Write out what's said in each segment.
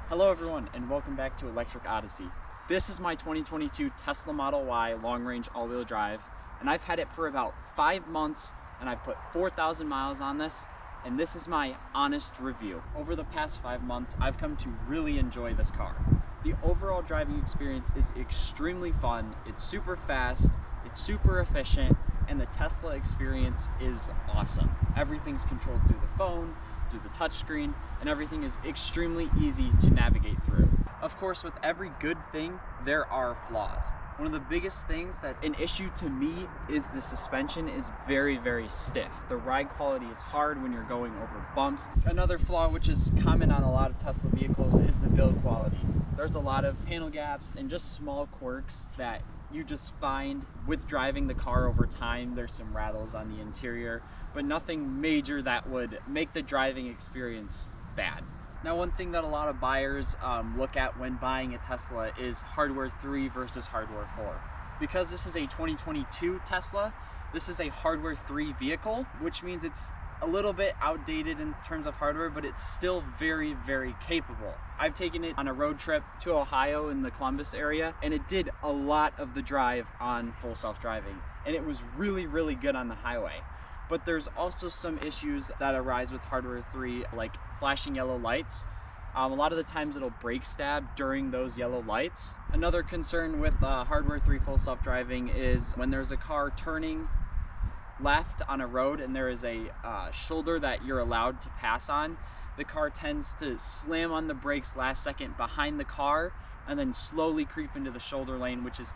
Hello everyone and welcome back to Electric Odyssey. This is my 2022 Tesla Model Y long-range all-wheel drive, and I've had it for about 5 months and I've put 4,000 miles on this, and this is my honest review. Over the past 5 months, I've come to really enjoy this car. The overall driving experience is extremely fun, it's super fast, it's super efficient, and the Tesla experience is awesome. Everything's controlled through the phone, through the touchscreen, and everything is extremely easy to navigate through. Of course, with every good thing, there are flaws. One of the biggest things that's an issue to me is the suspension is very, very stiff. The ride quality is hard when you're going over bumps. Another flaw, which is common on a lot of Tesla vehicles, is the build quality. There's a lot of panel gaps and just small quirks that you just find with driving the car over time. There's some rattles on the interior, but nothing major that would make the driving experience bad. Now, one thing that a lot of buyers look at when buying a Tesla is hardware 3 versus hardware 4. Because this is a 2022 Tesla, this is a hardware 3 vehicle, which means it's a little bit outdated in terms of hardware, but it's still very, very capable. I've taken it on a road trip to Ohio in the Columbus area, and it did a lot of the drive on full self-driving, and it was really, really good on the highway. But there's also some issues that arise with hardware 3, like flashing yellow lights. A lot of the times it'll brake stab during those yellow lights. Another concern with hardware 3 full self-driving is when there's a car turning left on a road and there is a shoulder that you're allowed to pass on, the car tends to slam on the brakes last second behind the car and then slowly creep into the shoulder lane, which is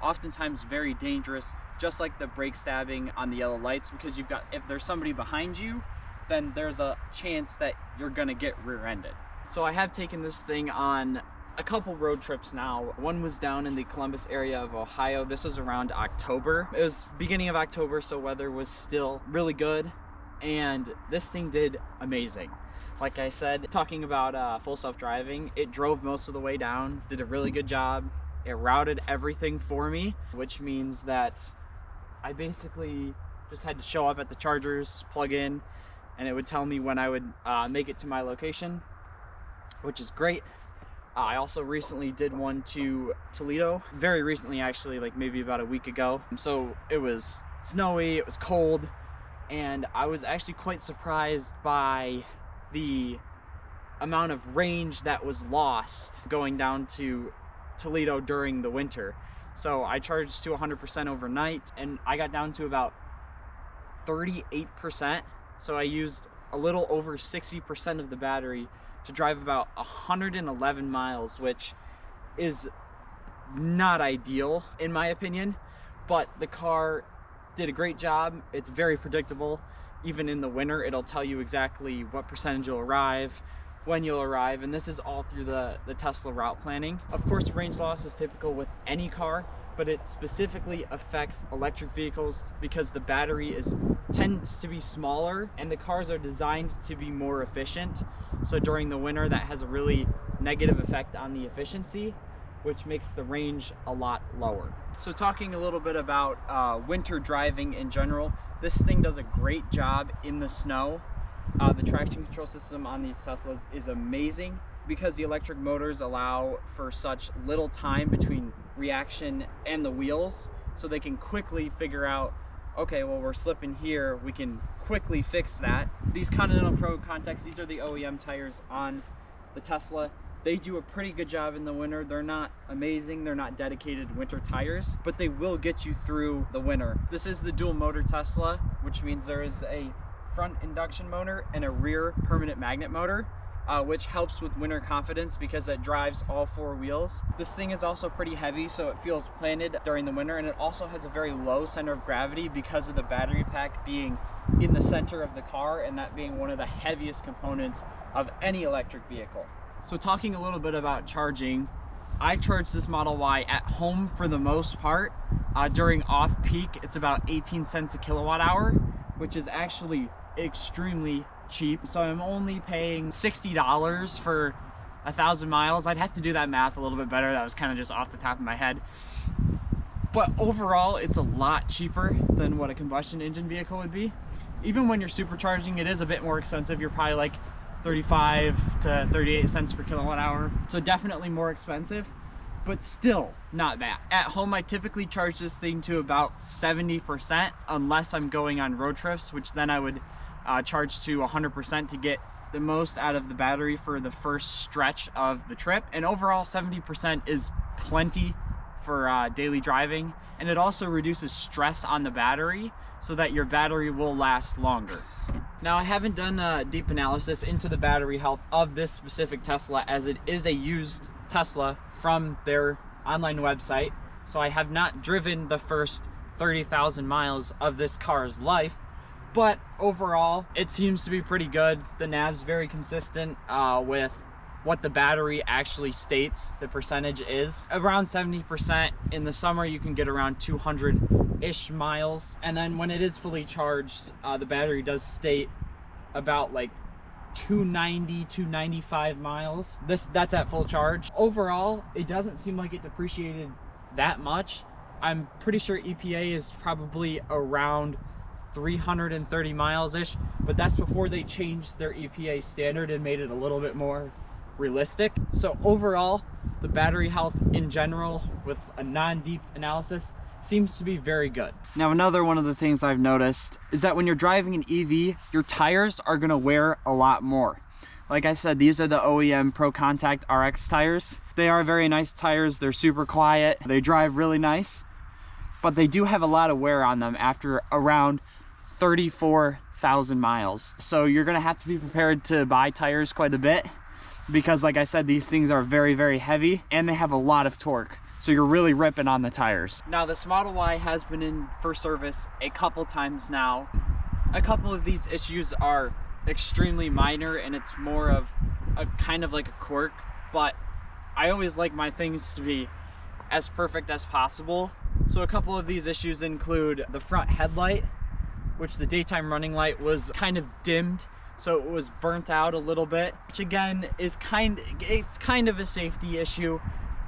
oftentimes very dangerous, just like the brake stabbing on the yellow lights, because if there's somebody behind you, then there's a chance that you're gonna get rear-ended. So I have taken this thing on a couple road trips now. One was down in the Columbus area of Ohio. This was around October. It was beginning of October, so weather was still really good, and this thing did amazing. Like I said, talking about full self-driving, it drove most of the way down, did a really good job. It routed everything for me, which means that I basically just had to show up at the chargers, plug in, and it would tell me when I would make it to my location, which is great. I also recently did one to Toledo, very recently actually, like maybe about a week ago. So it was snowy, it was cold, and I was actually quite surprised by the amount of range that was lost going down to Toledo during the winter. So I charged to 100% overnight, and I got down to about 38%. So I used a little over 60% of the battery to drive about 111 miles, which is not ideal in my opinion, but the car did a great job. It's very predictable. Even in the winter, it'll tell you exactly what percentage you'll arrive, when you'll arrive, and this is all through the Tesla route planning. Of course, range loss is typical with any car, but it specifically affects electric vehicles because the battery tends to be smaller and the cars are designed to be more efficient. So during the winter, that has a really negative effect on the efficiency, which makes the range a lot lower. So talking a little bit about winter driving in general, this thing does a great job in the snow. The traction control system on these Teslas is amazing because the electric motors allow for such little time between reaction and the wheels, so they can quickly figure out, okay, well, we're slipping here, we can quickly fix that. These Continental Pro Context, these are the OEM tires on the Tesla. They do a pretty good job in the winter. They're not amazing, they're not dedicated winter tires, but they will get you through the winter. This is the dual motor Tesla, which means there is a front induction motor and a rear permanent magnet motor, which helps with winter confidence because it drives all 4 wheels. This thing is also pretty heavy, so it feels planted during the winter, and it also has a very low center of gravity because of the battery pack being in the center of the car, and that being one of the heaviest components of any electric vehicle. So talking a little bit about charging, I charge this Model Y at home for the most part. During off-peak, it's about 18 cents a kilowatt hour, which is actually extremely cheap. So I'm only paying $60 for 1,000 miles. I'd have to do that math a little bit better. That was kind of just off the top of my head. But overall, it's a lot cheaper than what a combustion engine vehicle would be. Even when you're supercharging, it is a bit more expensive. You're probably like 35 to 38 cents per kilowatt hour. So definitely more expensive, but still not bad. At home, I typically charge this thing to about 70% unless I'm going on road trips, which then I would charge to 100% to get the most out of the battery for the first stretch of the trip. And overall, 70% is plenty for daily driving. And it also reduces stress on the battery so that your battery will last longer. Now, I haven't done a deep analysis into the battery health of this specific Tesla, as it is a used Tesla from their online website. So I have not driven the first 30,000 miles of this car's life, but overall it seems to be pretty good. The nav's very consistent with what the battery actually states the percentage is. Around 70%. In the summer you can get around 200-ish miles, and then when it is fully charged, the battery does state about like 290, 295 miles. That's at full charge. Overall, it doesn't seem like it depreciated that much. I'm pretty sure EPA is probably around 330 miles-ish, but that's before they changed their EPA standard and made it a little bit more realistic. So overall, the battery health in general, with a non-deep analysis, seems to be very good. Now, another one of the things I've noticed is that when you're driving an EV, your tires are gonna wear a lot more. Like I said, these are the OEM Pro Contact RX tires. They are very nice tires. They're super quiet. They drive really nice, but they do have a lot of wear on them after around 34,000 miles. So you're gonna have to be prepared to buy tires quite a bit, because like I said, these things are very, very heavy and they have a lot of torque. So you're really ripping on the tires. Now, this Model Y has been in for service a couple times now. A couple of these issues are extremely minor and it's more of a kind of like a quirk, but I always like my things to be as perfect as possible. So a couple of these issues include the front headlight, which the daytime running light was kind of dimmed, so it was burnt out a little bit, which again is kind of a safety issue,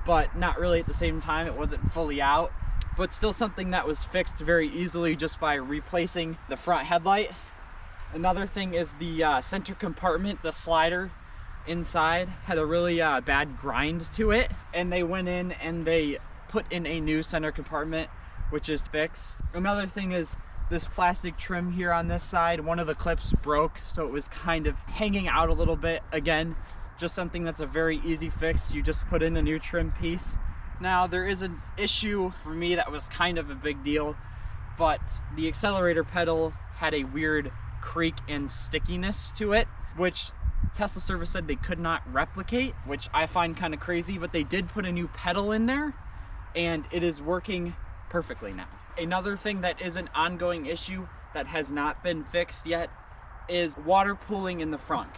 but not really at the same time. It wasn't fully out, but still something that was fixed very easily just by replacing the front headlight. Another thing is the center compartment, the slider inside had a really bad grind to it, and they went in and they put in a new center compartment, which is fixed. Another thing is this plastic trim here on this side. One of the clips broke, so it was kind of hanging out a little bit. Again, just something that's a very easy fix. You just put in a new trim piece. Now, there is an issue for me that was kind of a big deal, but the accelerator pedal had a weird creak and stickiness to it, which Tesla service said they could not replicate, which I find kind of crazy, but they did put a new pedal in there and it is working perfectly now. Another thing that is an ongoing issue that has not been fixed yet is water pooling in the Frunk.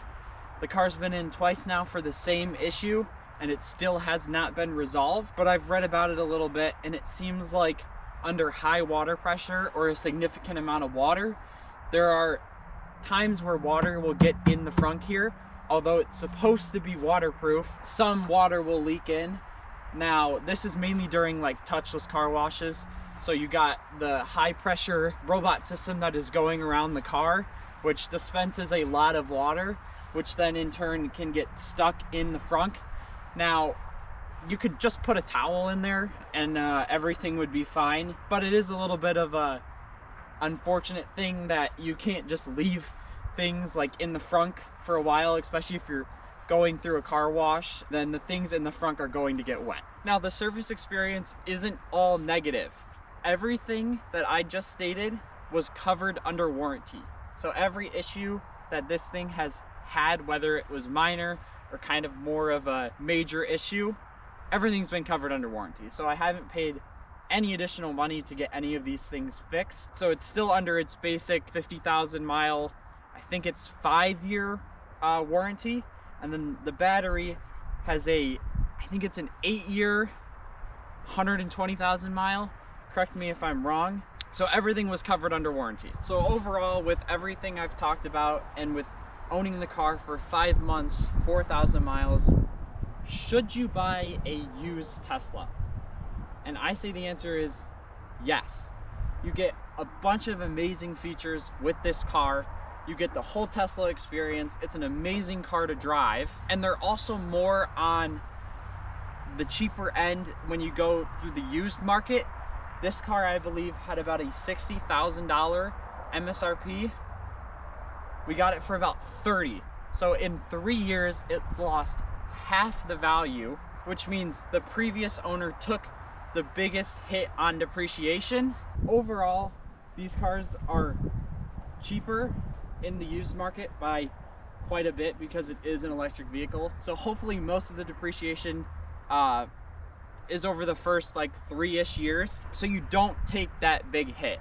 The car's been in twice now for the same issue and it still has not been resolved, but I've read about it a little bit and it seems like under high water pressure or a significant amount of water, there are times where water will get in the Frunk here. Although it's supposed to be waterproof, some water will leak in. Now, this is mainly during like touchless car washes. So you got the high pressure robot system that is going around the car, which dispenses a lot of water, which then in turn can get stuck in the Frunk. Now, you could just put a towel in there and everything would be fine, but it is a little bit of a unfortunate thing that you can't just leave things like in the Frunk for a while, especially if you're going through a car wash, then the things in the Frunk are going to get wet. Now, the service experience isn't all negative. Everything that I just stated was covered under warranty. So every issue that this thing has had, whether it was minor or kind of more of a major issue, everything's been covered under warranty. So I haven't paid any additional money to get any of these things fixed. So it's still under its basic 50,000 mile, I think it's 5-year warranty. And then the battery has I think it's an 8-year, 120,000 mile. Correct me if I'm wrong. So everything was covered under warranty. So overall, with everything I've talked about and with owning the car for 5 months, 4,000 miles, should you buy a used Tesla? And I say the answer is yes. You get a bunch of amazing features with this car. You get the whole Tesla experience. It's an amazing car to drive. And they're also more on the cheaper end when you go through the used market. This car, I believe, had about a $60,000 MSRP. We got it for about 30. So in 3 years, it's lost half the value, which means the previous owner took the biggest hit on depreciation. Overall, these cars are cheaper in the used market by quite a bit because it is an electric vehicle. So hopefully most of the depreciation is over the first like 3-ish years, so you don't take that big hit.